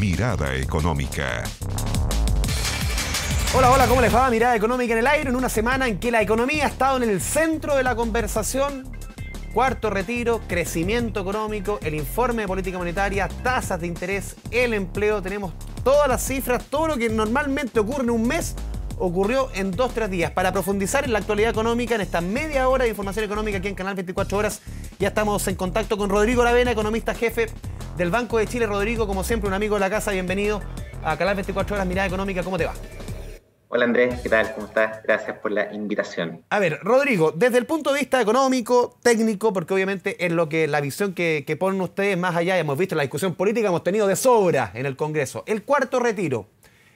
Mirada Económica. Hola, hola, ¿cómo les va? Mirada Económica en el aire, en una semana en que la economía ha estado en el centro de la conversación. Cuarto retiro, crecimiento económico, el informe de política monetaria, tasas de interés, el empleo. Tenemos todas las cifras, todo lo que normalmente ocurre en un mes ocurrió en 2-3 días. Para profundizar en la actualidad económica, en esta media hora de información económica aquí en Canal 24 Horas, ya estamos en contacto con Rodrigo Aravena, economista jefe del Banco de Chile. Rodrigo, como siempre, un amigo de la casa, bienvenido a Canal 24 Horas, Mirada Económica. ¿Cómo te va? Hola Andrés, ¿qué tal? ¿Cómo estás? Gracias por la invitación. A ver, Rodrigo, desde el punto de vista económico, técnico, porque obviamente es lo que la visión que ponen ustedes más allá, hemos visto la discusión política, hemos tenido de sobra en el Congreso. El cuarto retiro,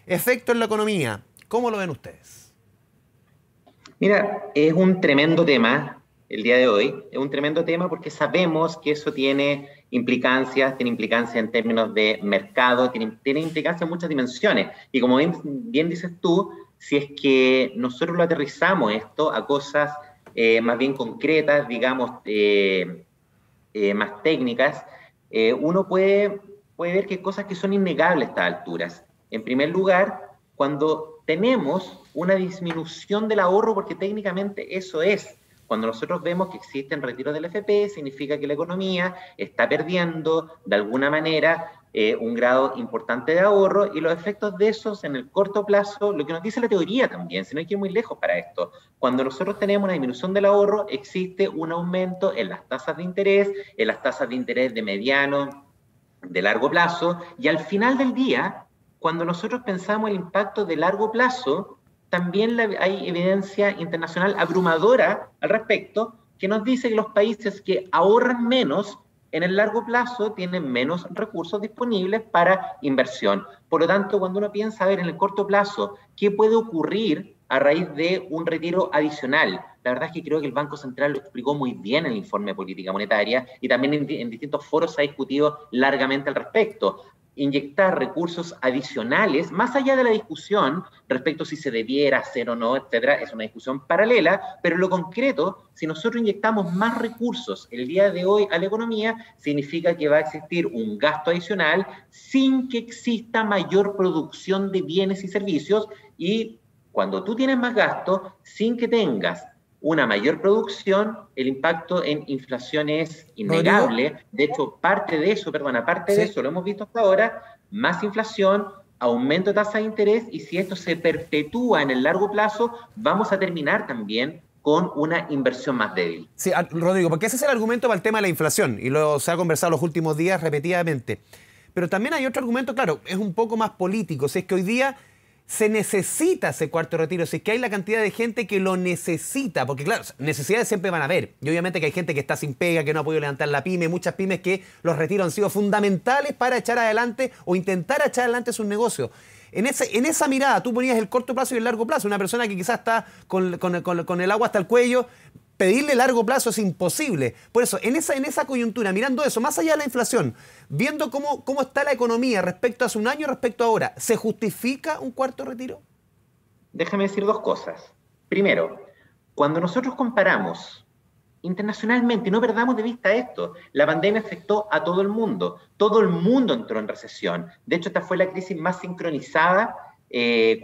efecto en la economía, ¿cómo lo ven ustedes? Mira, es un tremendo tema el día de hoy, es un tremendo tema porque sabemos que eso tiene implicancias en términos de mercado, tiene implicancias en muchas dimensiones. Y como bien dices tú, si es que nosotros lo aterrizamos esto a cosas más bien concretas, digamos, más técnicas, uno puede ver que hay cosas que son innegables a estas alturas. En primer lugar, cuando tenemos una disminución del ahorro, porque técnicamente eso es, cuando nosotros vemos que existen retiros del FP, significa que la economía está perdiendo de alguna manera un grado importante de ahorro, y los efectos de esos en el corto plazo, lo que nos dice la teoría también, si no hay que ir muy lejos para esto, cuando nosotros tenemos una disminución del ahorro, existe un aumento en las tasas de interés, de mediano, de largo plazo, y al final del día, cuando nosotros pensamos el impacto de largo plazo, también hay evidencia internacional abrumadora al respecto, que nos dice que los países que ahorran menos en el largo plazo tienen menos recursos disponibles para inversión. Por lo tanto, cuando uno piensa a ver en el corto plazo qué puede ocurrir a raíz de un retiro adicional, la verdad es que creo que el Banco Central lo explicó muy bien en el informe de política monetaria y también en distintos foros se ha discutido largamente al respecto. Inyectar recursos adicionales, más allá de la discusión respecto a si se debiera hacer o no, etcétera, es una discusión paralela, pero en lo concreto, si nosotros inyectamos más recursos el día de hoy a la economía, significa que va a existir un gasto adicional sin que exista mayor producción de bienes y servicios, y cuando tú tienes más gasto, sin que tengas una mayor producción, el impacto en inflación es innegable. ¿Rodrigo? De hecho, aparte de eso, lo hemos visto hasta ahora, más inflación, aumento de tasa de interés, y si esto se perpetúa en el largo plazo, vamos a terminar también con una inversión más débil. Sí, Rodrigo, porque ese es el argumento para el tema de la inflación, y se ha conversado los últimos días repetidamente. Pero también hay otro argumento, claro, es un poco más político, si es que hoy día se necesita ese cuarto retiro, si es que hay la cantidad de gente que lo necesita, porque claro, necesidades siempre van a haber, y obviamente que hay gente que está sin pega, que no ha podido levantar la pyme, muchas pymes que los retiros han sido fundamentales para echar adelante o intentar echar adelante sus negocios. En esa mirada, tú ponías el corto plazo y el largo plazo. Una persona que quizás está con el agua hasta el cuello, pedirle largo plazo es imposible. Por eso, en esa coyuntura, mirando eso, más allá de la inflación, viendo cómo está la economía respecto a hace un año, respecto a ahora, ¿se justifica un cuarto retiro? Déjame decir dos cosas. Primero, cuando nosotros comparamos internacionalmente, y no perdamos de vista esto, la pandemia afectó a todo el mundo entró en recesión. De hecho, esta fue la crisis más sincronizada,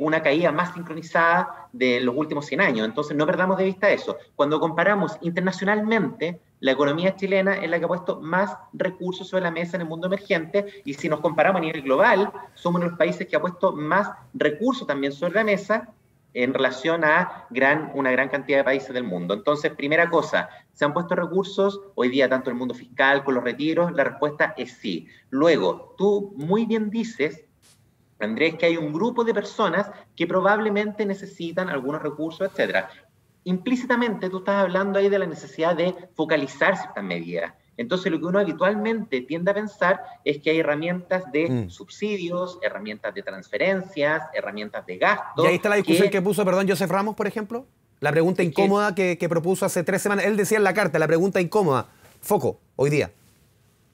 una caída más sincronizada de los últimos 100 años. Entonces, no perdamos de vista eso. Cuando comparamos internacionalmente, la economía chilena es la que ha puesto más recursos sobre la mesa en el mundo emergente, y si nos comparamos a nivel global, somos uno de los países que ha puesto más recursos también sobre la mesa en relación a una gran cantidad de países del mundo. Entonces, primera cosa, ¿se han puesto recursos hoy día tanto en el mundo fiscal con los retiros? La respuesta es sí. Luego, tú muy bien dices, Andrés, que hay un grupo de personas que probablemente necesitan algunos recursos, etcétera. Implícitamente tú estás hablando ahí de la necesidad de focalizar ciertas medidas. Entonces, lo que uno habitualmente tiende a pensar es que hay herramientas de subsidios, herramientas de transferencias, herramientas de gasto. Y ahí está la discusión que puso, Joseph Ramos, por ejemplo. La pregunta incómoda que propuso hace 3 semanas. Él decía en la carta, la pregunta incómoda. Foco, hoy día.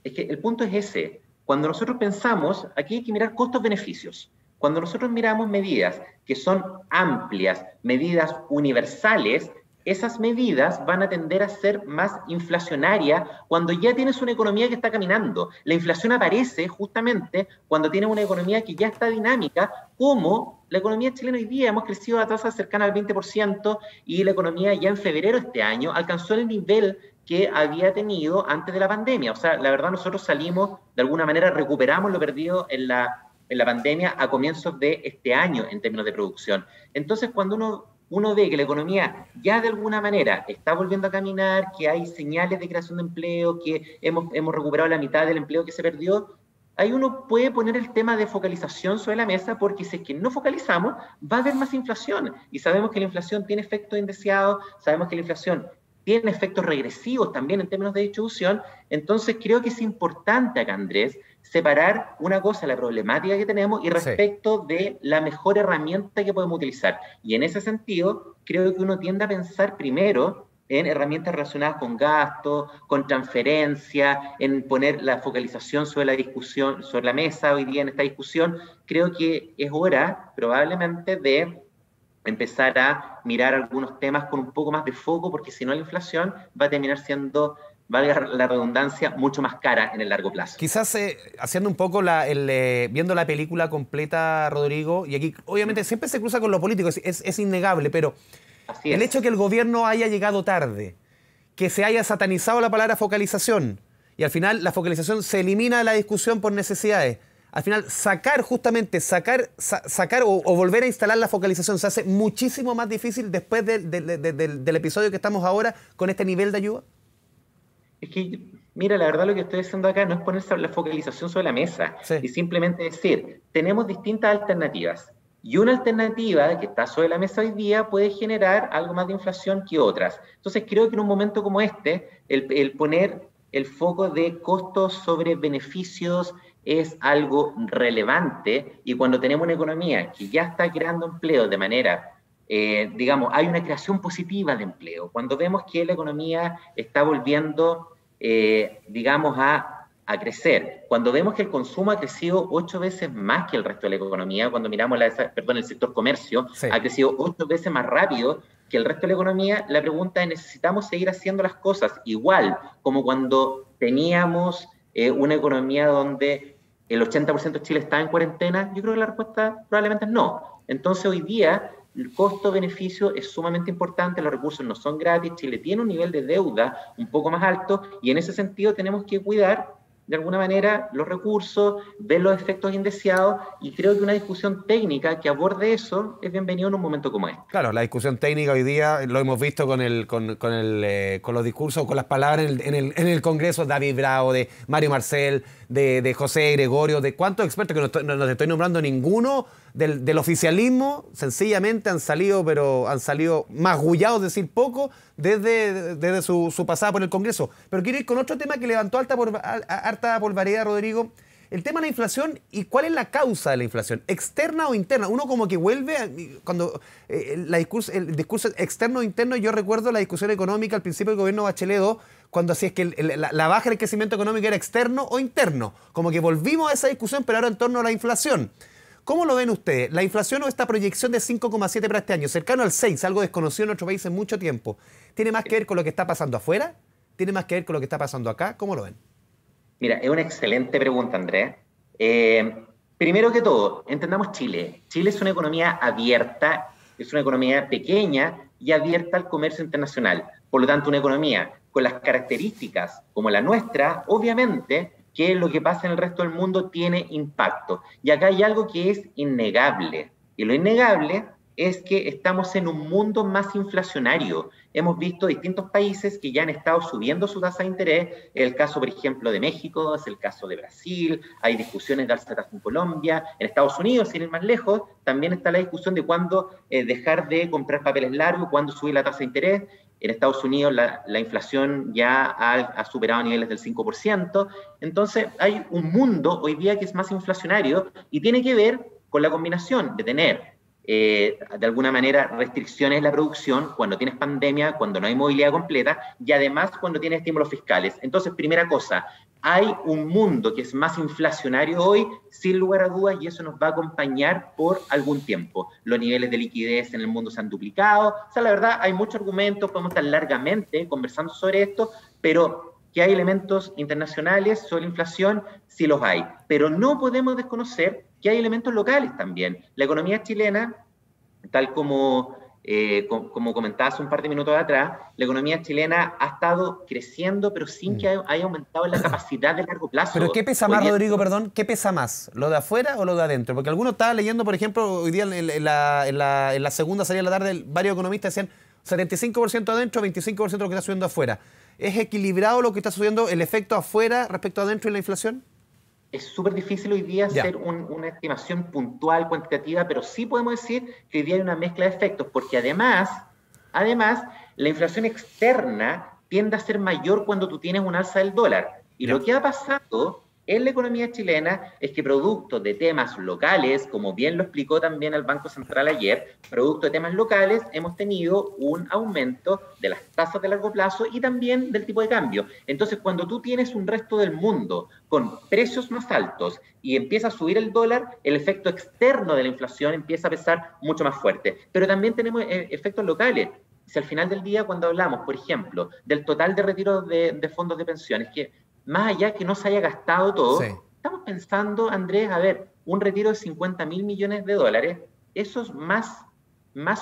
Es que el punto es ese. Cuando nosotros pensamos, aquí hay que mirar costos-beneficios. Cuando nosotros miramos medidas que son amplias, medidas universales, esas medidas van a tender a ser más inflacionarias cuando ya tienes una economía que está caminando. La inflación aparece justamente cuando tienes una economía que ya está dinámica, como la economía chilena hoy día. Hemos crecido a tasas cercanas al 20% y la economía ya en febrero de este año alcanzó el nivel que había tenido antes de la pandemia. O sea, la verdad nosotros salimos, de alguna manera recuperamos lo perdido en la pandemia a comienzos de este año en términos de producción. Entonces, cuando uno ve que la economía ya de alguna manera está volviendo a caminar, que hay señales de creación de empleo, que hemos recuperado la mitad del empleo que se perdió, ahí uno puede poner el tema de focalización sobre la mesa, porque si es que no focalizamos, va a haber más inflación. Y sabemos que la inflación tiene efectos indeseados, sabemos que la inflación tiene efectos regresivos también en términos de distribución. Entonces creo que es importante acá, Andrés, separar una cosa, la problemática que tenemos, y respecto de la mejor herramienta que podemos utilizar. Y en ese sentido, creo que uno tiende a pensar primero en herramientas relacionadas con gastos, con transferencia, en poner la focalización sobre la discusión, sobre la mesa hoy día en esta discusión. Creo que es hora, probablemente, de empezar a mirar algunos temas con un poco más de foco, porque si no la inflación va a terminar siendo, valga la redundancia, mucho más cara en el largo plazo. Quizás haciendo un poco, viendo la película completa, Rodrigo, y aquí obviamente siempre se cruza con lo político, es innegable, pero el hecho que el gobierno haya llegado tarde, que se haya satanizado la palabra focalización, y al final la focalización se elimina de la discusión por necesidades. Al final, sacar o volver a instalar la focalización se hace muchísimo más difícil después del episodio que estamos ahora con este nivel de ayuda. Es que, mira, la verdad lo que estoy haciendo acá no es poner la focalización sobre la mesa, y simplemente decir, tenemos distintas alternativas. Y una alternativa que está sobre la mesa hoy día puede generar algo más de inflación que otras. Entonces creo que en un momento como este, el poner el foco de costos sobre beneficios es algo relevante, y cuando tenemos una economía que ya está creando empleo de manera, digamos, hay una creación positiva de empleo, cuando vemos que la economía está volviendo, digamos, a crecer, cuando vemos que el consumo ha crecido 8 veces más que el resto de la economía, cuando miramos el sector comercio, ha crecido 8 veces más rápido que el resto de la economía, la pregunta es, ¿necesitamos seguir haciendo las cosas igual como cuando teníamos una economía donde el 80% de Chile está en cuarentena? Yo creo que la respuesta probablemente es no. Entonces hoy día el costo-beneficio es sumamente importante, los recursos no son gratis, Chile tiene un nivel de deuda un poco más alto, y en ese sentido tenemos que cuidar de alguna manera los recursos, ver los efectos indeseados, y creo que una discusión técnica que aborde eso es bienvenido en un momento como este. Claro, la discusión técnica hoy día lo hemos visto con los discursos, con las palabras en el Congreso, David Bravo, de Mario Marcel, de José Gregorio, de cuántos expertos, que no te estoy nombrando ninguno del oficialismo, sencillamente han salido magullados, decir poco, desde su pasada por el Congreso. Pero quiero ir con otro tema que levantó harta polvareda, Rodrigo, el tema de la inflación y cuál es la causa de la inflación, externa o interna. Uno como que vuelve, cuando el discurso externo o interno, yo recuerdo la discusión económica al principio del gobierno Bachelet II, cuando así es que la baja del crecimiento económico era externo o interno. Como que volvimos a esa discusión, pero ahora en torno a la inflación. ¿Cómo lo ven ustedes? ¿La inflación o esta proyección de 5,7 para este año, cercano al 6, algo desconocido en nuestro país en mucho tiempo, tiene más que ver con lo que está pasando afuera? ¿Tiene más que ver con lo que está pasando acá? ¿Cómo lo ven? Mira, es una excelente pregunta, Andrés. Primero que todo, entendamos Chile. Chile es una economía abierta, es una economía pequeña y abierta al comercio internacional. Por lo tanto, una economía con las características como la nuestra, obviamente, que lo que pasa en el resto del mundo tiene impacto. Y acá hay algo que es innegable. Y lo innegable es que estamos en un mundo más inflacionario. Hemos visto distintos países que ya han estado subiendo su tasa de interés. El caso, por ejemplo, de México, es el caso de Brasil, hay discusiones de alza de tasa en Colombia. En Estados Unidos, sin ir más lejos, también está la discusión de cuándo dejar de comprar papeles largos, cuándo subir la tasa de interés. En Estados Unidos la inflación ya ha superado niveles del 5%. Entonces hay un mundo hoy día que es más inflacionario y tiene que ver con la combinación de tener de alguna manera restricciones en la producción cuando tienes pandemia, cuando no hay movilidad completa, y además cuando tienes estímulos fiscales. Entonces, primera cosa, hay un mundo que es más inflacionario hoy, sin lugar a dudas, y eso nos va a acompañar por algún tiempo. Los niveles de liquidez en el mundo se han duplicado. O sea, la verdad, hay muchos argumentos, podemos estar largamente conversando sobre esto, pero que hay elementos internacionales sobre la inflación, sí los hay. Pero no podemos desconocer que hay elementos locales también. La economía chilena, tal como comentaba hace un par de minutos atrás, la economía chilena ha estado creciendo, pero sin que haya aumentado la capacidad de largo plazo. ¿Pero qué pesa más, Rodrigo, perdón? ¿Qué pesa más? ¿Lo de afuera o lo de adentro? Porque algunos estaban leyendo, por ejemplo, hoy día en la segunda salida de la tarde, varios economistas decían 75% adentro, 25% de lo que está subiendo afuera. ¿Es equilibrado lo que está subiendo el efecto afuera respecto a adentro y la inflación? Es súper difícil hoy día hacer una estimación puntual, cuantitativa, pero sí podemos decir que hoy día hay una mezcla de efectos, porque además, la inflación externa tiende a ser mayor cuando tú tienes un alza del dólar. Y lo que ha pasado en la economía chilena es que producto de temas locales, como bien lo explicó también el Banco Central ayer, producto de temas locales hemos tenido un aumento de las tasas de largo plazo y también del tipo de cambio. Entonces, cuando tú tienes un resto del mundo con precios más altos y empieza a subir el dólar, el efecto externo de la inflación empieza a pesar mucho más fuerte. Pero también tenemos efectos locales. Si al final del día, cuando hablamos, por ejemplo, del total de retiros de fondos de pensiones, que más allá que no se haya gastado todo, estamos pensando, Andrés, a ver, un retiro de 50.000 millones de dólares, eso es más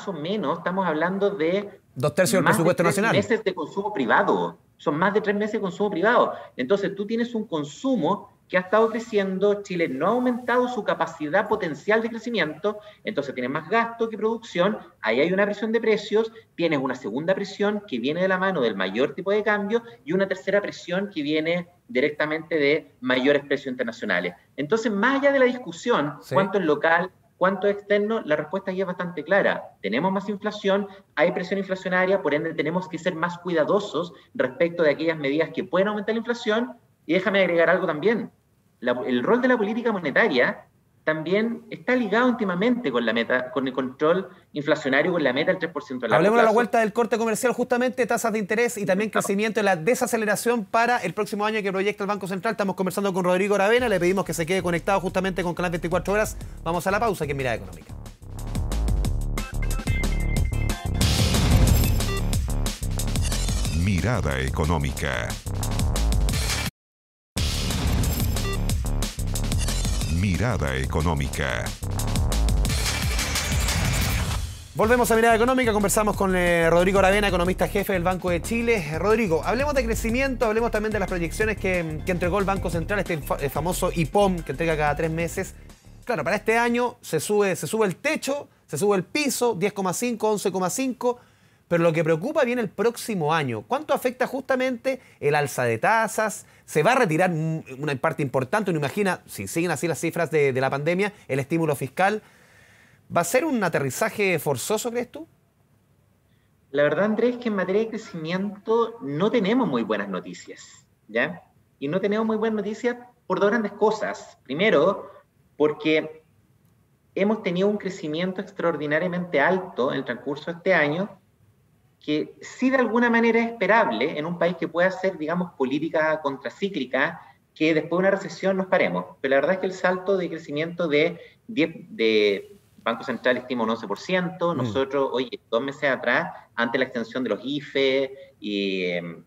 o menos, estamos hablando de 2/3 del presupuesto nacional. 3 meses de consumo privado, son más de 3 meses de consumo privado. Entonces tú tienes un consumo que ha estado creciendo, Chile no ha aumentado su capacidad potencial de crecimiento, entonces tienes más gasto que producción, ahí hay una presión de precios, tienes una segunda presión que viene de la mano del mayor tipo de cambio y una tercera presión que viene directamente de mayores precios internacionales. Entonces, más allá de la discusión, cuánto es local, cuánto es externo, la respuesta aquí es bastante clara. Tenemos más inflación, hay presión inflacionaria, por ende tenemos que ser más cuidadosos respecto de aquellas medidas que pueden aumentar la inflación. Y déjame agregar algo también. El rol de la política monetaria también está ligado íntimamente con la meta, con el control inflacionario, con la meta del 3% de largo Hablemos a la plazo. vuelta del corte comercial, justamente, tasas de interés y también crecimiento de la desaceleración para el próximo año que proyecta el Banco Central. Estamos conversando con Rodrigo Aravena, le pedimos que se quede conectado justamente con Canal 24 Horas. Vamos a la pausa aquí en Mirada Económica. Mirada Económica. Mirada Económica. Volvemos a Mirada Económica, conversamos con Rodrigo Aravena, economista jefe del Banco de Chile. Rodrigo, hablemos de crecimiento, hablemos también de las proyecciones que entregó el Banco Central, este famoso IPOM que entrega cada 3 meses. Claro, para este año se sube el techo, se sube el piso, 10,5, 11,5, pero lo que preocupa viene el próximo año. ¿Cuánto afecta justamente el alza de tasas? ¿Se va a retirar una parte importante? Uno imagina, si siguen así las cifras de la pandemia, el estímulo fiscal. ¿Va a ser un aterrizaje forzoso, crees tú? La verdad, Andrés, es que en materia de crecimiento no tenemos muy buenas noticias, ¿ya? Y no tenemos muy buenas noticias por dos grandes cosas. Primero, porque hemos tenido un crecimiento extraordinariamente alto en el transcurso de este año, que sí de alguna manera es esperable en un país que pueda hacer, digamos, política contracíclica, que después de una recesión nos paremos. Pero la verdad es que el salto de crecimiento de Banco Central estima un 11%, nosotros, oye, 2 meses atrás, ante la extensión de los IFE y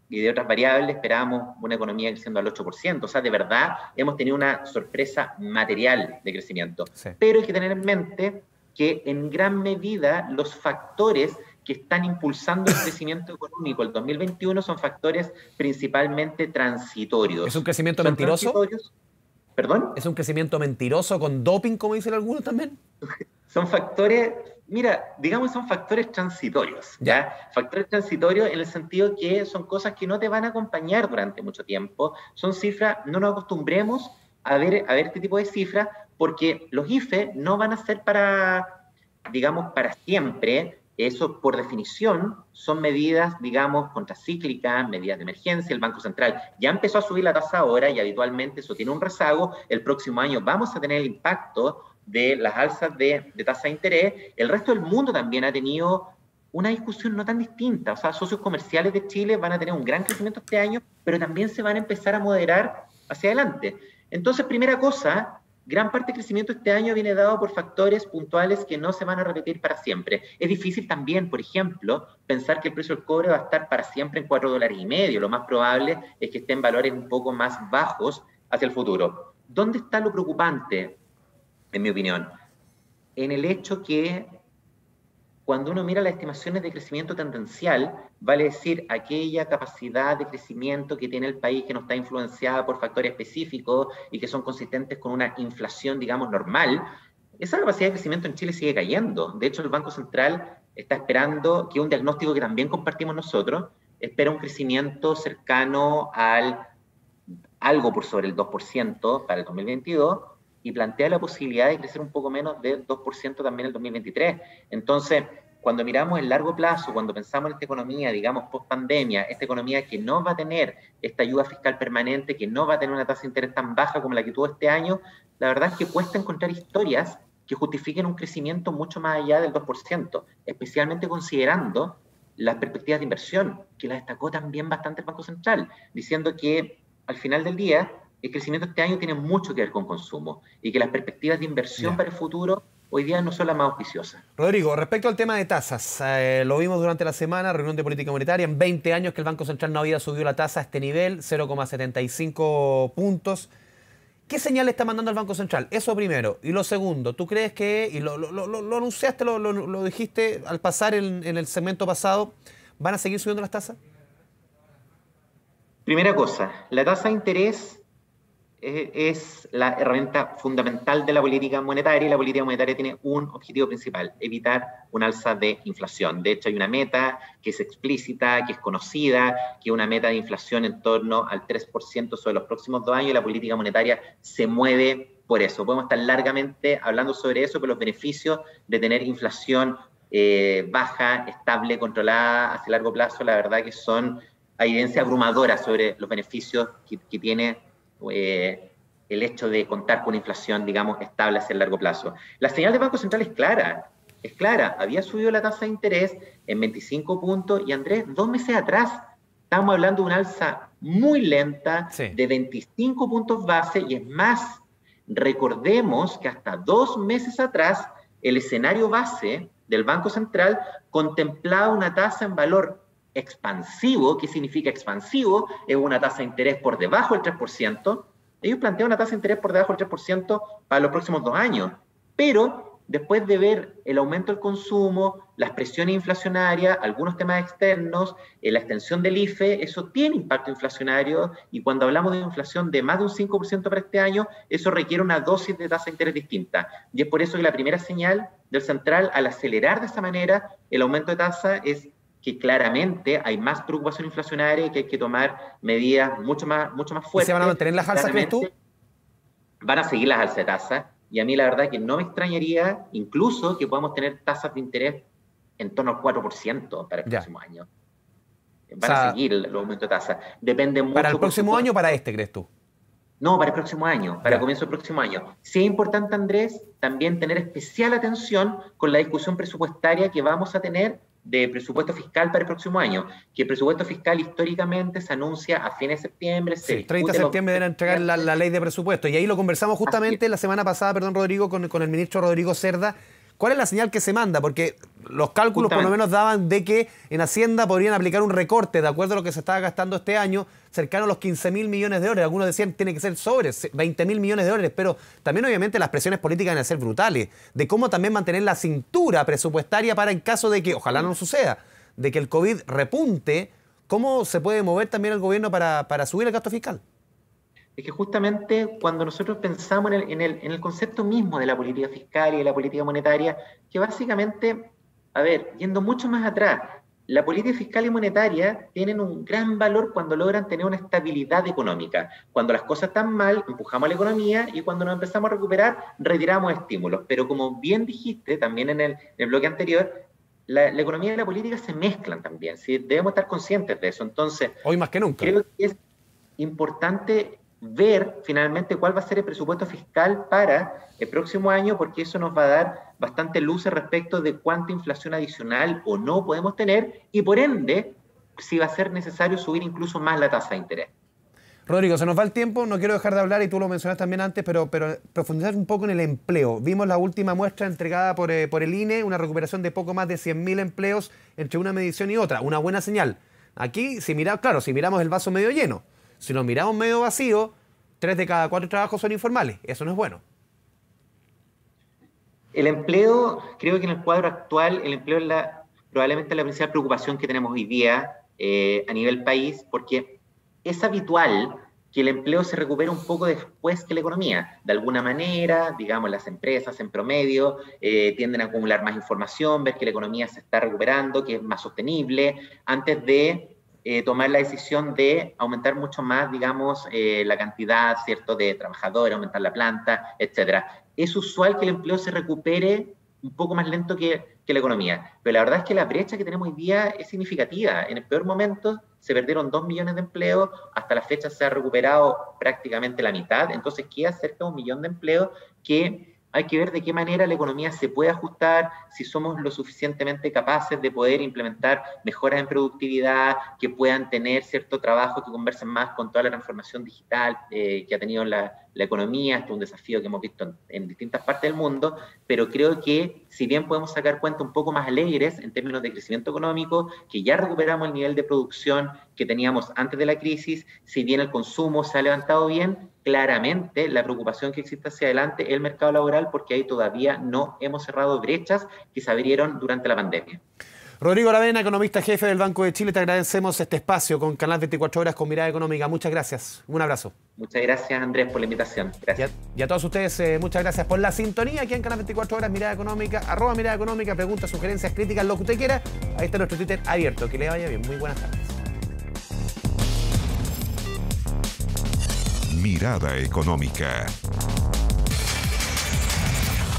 de otras variables, esperábamos una economía creciendo al 8%. O sea, de verdad, hemos tenido una sorpresa material de crecimiento. Sí. Pero hay que tener en mente que en gran medida los factores que están impulsando el crecimiento económico el 2021 son factores principalmente transitorios. ¿Es un crecimiento mentiroso? ¿Perdón? ¿Es un crecimiento mentiroso con doping, como dicen algunos también? Son factores, mira, digamos son factores transitorios, ¿ya? Factores transitorios en el sentido que son cosas que no te van a acompañar durante mucho tiempo, son cifras, no nos acostumbremos a ver este tipo de cifras, porque los IFE no van a ser para, digamos, para siempre. Eso, por definición, son medidas, digamos, contracíclicas, medidas de emergencia. El Banco Central ya empezó a subir la tasa ahora y habitualmente eso tiene un rezago. El próximo año vamos a tener el impacto de las alzas de tasa de interés. El resto del mundo también ha tenido una discusión no tan distinta. O sea, socios comerciales de Chile van a tener un gran crecimiento este año, pero también se van a empezar a moderar hacia adelante. Entonces, primera cosa, gran parte del crecimiento este año viene dado por factores puntuales que no se van a repetir para siempre. Es difícil también, por ejemplo, pensar que el precio del cobre va a estar para siempre en $4.50. Lo más probable es que esté en valores un poco más bajos hacia el futuro. ¿Dónde está lo preocupante, en mi opinión? En el hecho que cuando uno mira las estimaciones de crecimiento tendencial, vale decir aquella capacidad de crecimiento que tiene el país que no está influenciada por factores específicos y que son consistentes con una inflación, digamos, normal, esa capacidad de crecimiento en Chile sigue cayendo. De hecho, el Banco Central está esperando, que un diagnóstico que también compartimos nosotros, espera un crecimiento cercano al algo por sobre el 2% para el 2022 y plantea la posibilidad de crecer un poco menos del 2% también en el 2023. Entonces, cuando miramos el largo plazo, cuando pensamos en esta economía, digamos, post-pandemia, esta economía que no va a tener esta ayuda fiscal permanente, que no va a tener una tasa de interés tan baja como la que tuvo este año, la verdad es que cuesta encontrar historias que justifiquen un crecimiento mucho más allá del 2%, especialmente considerando las perspectivas de inversión, que las destacó también bastante el Banco Central, diciendo que al final del día el crecimiento este año tiene mucho que ver con consumo y que las perspectivas de inversión para el futuro hoy día no son las más auspiciosas. Rodrigo, respecto al tema de tasas, lo vimos durante la semana, reunión de política monetaria, en 20 años que el Banco Central no había subido la tasa a este nivel, 0,75 puntos. ¿Qué señal está mandando el Banco Central? Eso primero. Y lo segundo, ¿tú crees que, y lo anunciaste, lo dijiste al pasar en el segmento pasado, van a seguir subiendo las tasas? Primera cosa, la tasa de interés es la herramienta fundamental de la política monetaria y la política monetaria tiene un objetivo principal, evitar un alza de inflación. De hecho, hay una meta que es explícita, que es conocida, que es una meta de inflación en torno al 3% sobre los próximos 2 años y la política monetaria se mueve por eso. Podemos estar largamente hablando sobre eso, pero los beneficios de tener inflación baja, estable, controlada hacia largo plazo, la verdad que hay evidencia abrumadora sobre los beneficios que tiene el hecho de contar con inflación, digamos, estable hacia el largo plazo. La señal del Banco Central es clara. Había subido la tasa de interés en 25 puntos y, Andrés, 2 meses atrás estábamos hablando de una alza muy lenta de 25 puntos base y es más, recordemos que hasta 2 meses atrás el escenario base del Banco Central contemplaba una tasa en valor expansivo. ¿Qué significa expansivo? Es una tasa de interés por debajo del 3%. Ellos plantean una tasa de interés por debajo del 3% para los próximos 2 años. Pero después de ver el aumento del consumo, las presiones inflacionarias, algunos temas externos, la extensión del IFE, eso tiene impacto inflacionario y cuando hablamos de inflación de más de un 5% para este año, eso requiere una dosis de tasa de interés distinta. Y es por eso que la primera señal del Central, al acelerar de esa manera el aumento de tasa, es que claramente hay más preocupación inflacionaria y que hay que tomar medidas mucho más fuertes. ¿Se van a mantener las alzas, crees tú? Van a seguir las alzas de tasa y a mí la verdad que no me extrañaría incluso que podamos tener tasas de interés en torno al 4% para el próximo año. Van a seguir el aumento de tasa. Depende mucho. ¿Para el próximo año o para este, crees tú? No, para el próximo año, para el comienzo del próximo año. Sí es importante, Andrés, también tener especial atención con la discusión presupuestaria que vamos a tener de presupuesto fiscal para el próximo año, que el presupuesto fiscal históricamente se anuncia a fines de septiembre. Sí, 30 de septiembre deben entregar la ley de presupuesto. Y ahí lo conversamos justamente la semana pasada, Rodrigo, con el ministro Rodrigo Cerda. ¿Cuál es la señal que se manda? Porque los cálculos por lo menos daban de que en Hacienda podrían aplicar un recorte, de acuerdo a lo que se estaba gastando este año, cercano a los 15.000 millones de dólares. Algunos decían que tiene que ser sobre 20.000 millones de dólares, pero también obviamente las presiones políticas van a ser brutales, de cómo también mantener la cintura presupuestaria para en caso de que, ojalá no suceda, de que el COVID repunte, ¿cómo se puede mover también el gobierno para subir el gasto fiscal? Es que justamente cuando nosotros pensamos en el concepto mismo de la política fiscal y de la política monetaria, que básicamente, yendo mucho más atrás, la política fiscal y monetaria tienen un gran valor cuando logran tener una estabilidad económica. Cuando las cosas están mal, empujamos a la economía y cuando nos empezamos a recuperar, retiramos estímulos. Pero como bien dijiste también en el bloque anterior, la economía y la política se mezclan también, ¿sí? Debemos estar conscientes de eso. Entonces, hoy más que nunca. Creo que es importante ver finalmente cuál va a ser el presupuesto fiscal para el próximo año, porque eso nos va a dar bastante luces respecto de cuánta inflación adicional o no podemos tener y por ende si va a ser necesario subir incluso más la tasa de interés. Rodrigo, se nos va el tiempo, no quiero dejar de hablar, y tú lo mencionaste también antes, pero profundizar un poco en el empleo. Vimos la última muestra entregada por el INE, una recuperación de poco más de 100.000 empleos entre una medición y otra, una buena señal. Aquí, si miramos el vaso medio lleno, si nos miramos medio vacío, 3 de cada 4 trabajos son informales, eso no es bueno. El empleo, creo que en el cuadro actual, el empleo es probablemente la principal preocupación que tenemos hoy día a nivel país, porque es habitual que el empleo se recupere un poco después que la economía. De alguna manera, digamos, las empresas en promedio tienden a acumular más información, ver que la economía se está recuperando, que es más sostenible, antes de tomar la decisión de aumentar mucho más, digamos, la cantidad, ¿cierto?, de trabajadores, aumentar la planta, etcétera. Es usual que el empleo se recupere un poco más lento que la economía. Pero la verdad es que la brecha que tenemos hoy día es significativa. En el peor momento se perdieron 2 millones de empleos, hasta la fecha se ha recuperado prácticamente la mitad, entonces queda cerca de 1 millón de empleos que hay que ver de qué manera la economía se puede ajustar, si somos lo suficientemente capaces de poder implementar mejoras en productividad, que puedan tener cierto trabajo que conversen más con toda la transformación digital que ha tenido la economía. Esto es un desafío que hemos visto en distintas partes del mundo, pero creo que si bien podemos sacar cuentas un poco más alegres en términos de crecimiento económico, que ya recuperamos el nivel de producción que teníamos antes de la crisis, si bien el consumo se ha levantado bien, claramente la preocupación que existe hacia adelante es el mercado laboral, porque ahí todavía no hemos cerrado brechas que se abrieron durante la pandemia. Rodrigo Aravena, economista jefe del Banco de Chile, te agradecemos este espacio con Canal 24 Horas con Mirada Económica. Muchas gracias. Un abrazo. Muchas gracias, Andrés, por la invitación. Gracias. Y a todos ustedes, muchas gracias por la sintonía aquí en Canal 24 Horas, Mirada Económica, @Mirada Económica, preguntas, sugerencias, críticas, lo que usted quiera. Ahí está nuestro Twitter abierto. Que le vaya bien. Muy buenas tardes. Mirada Económica.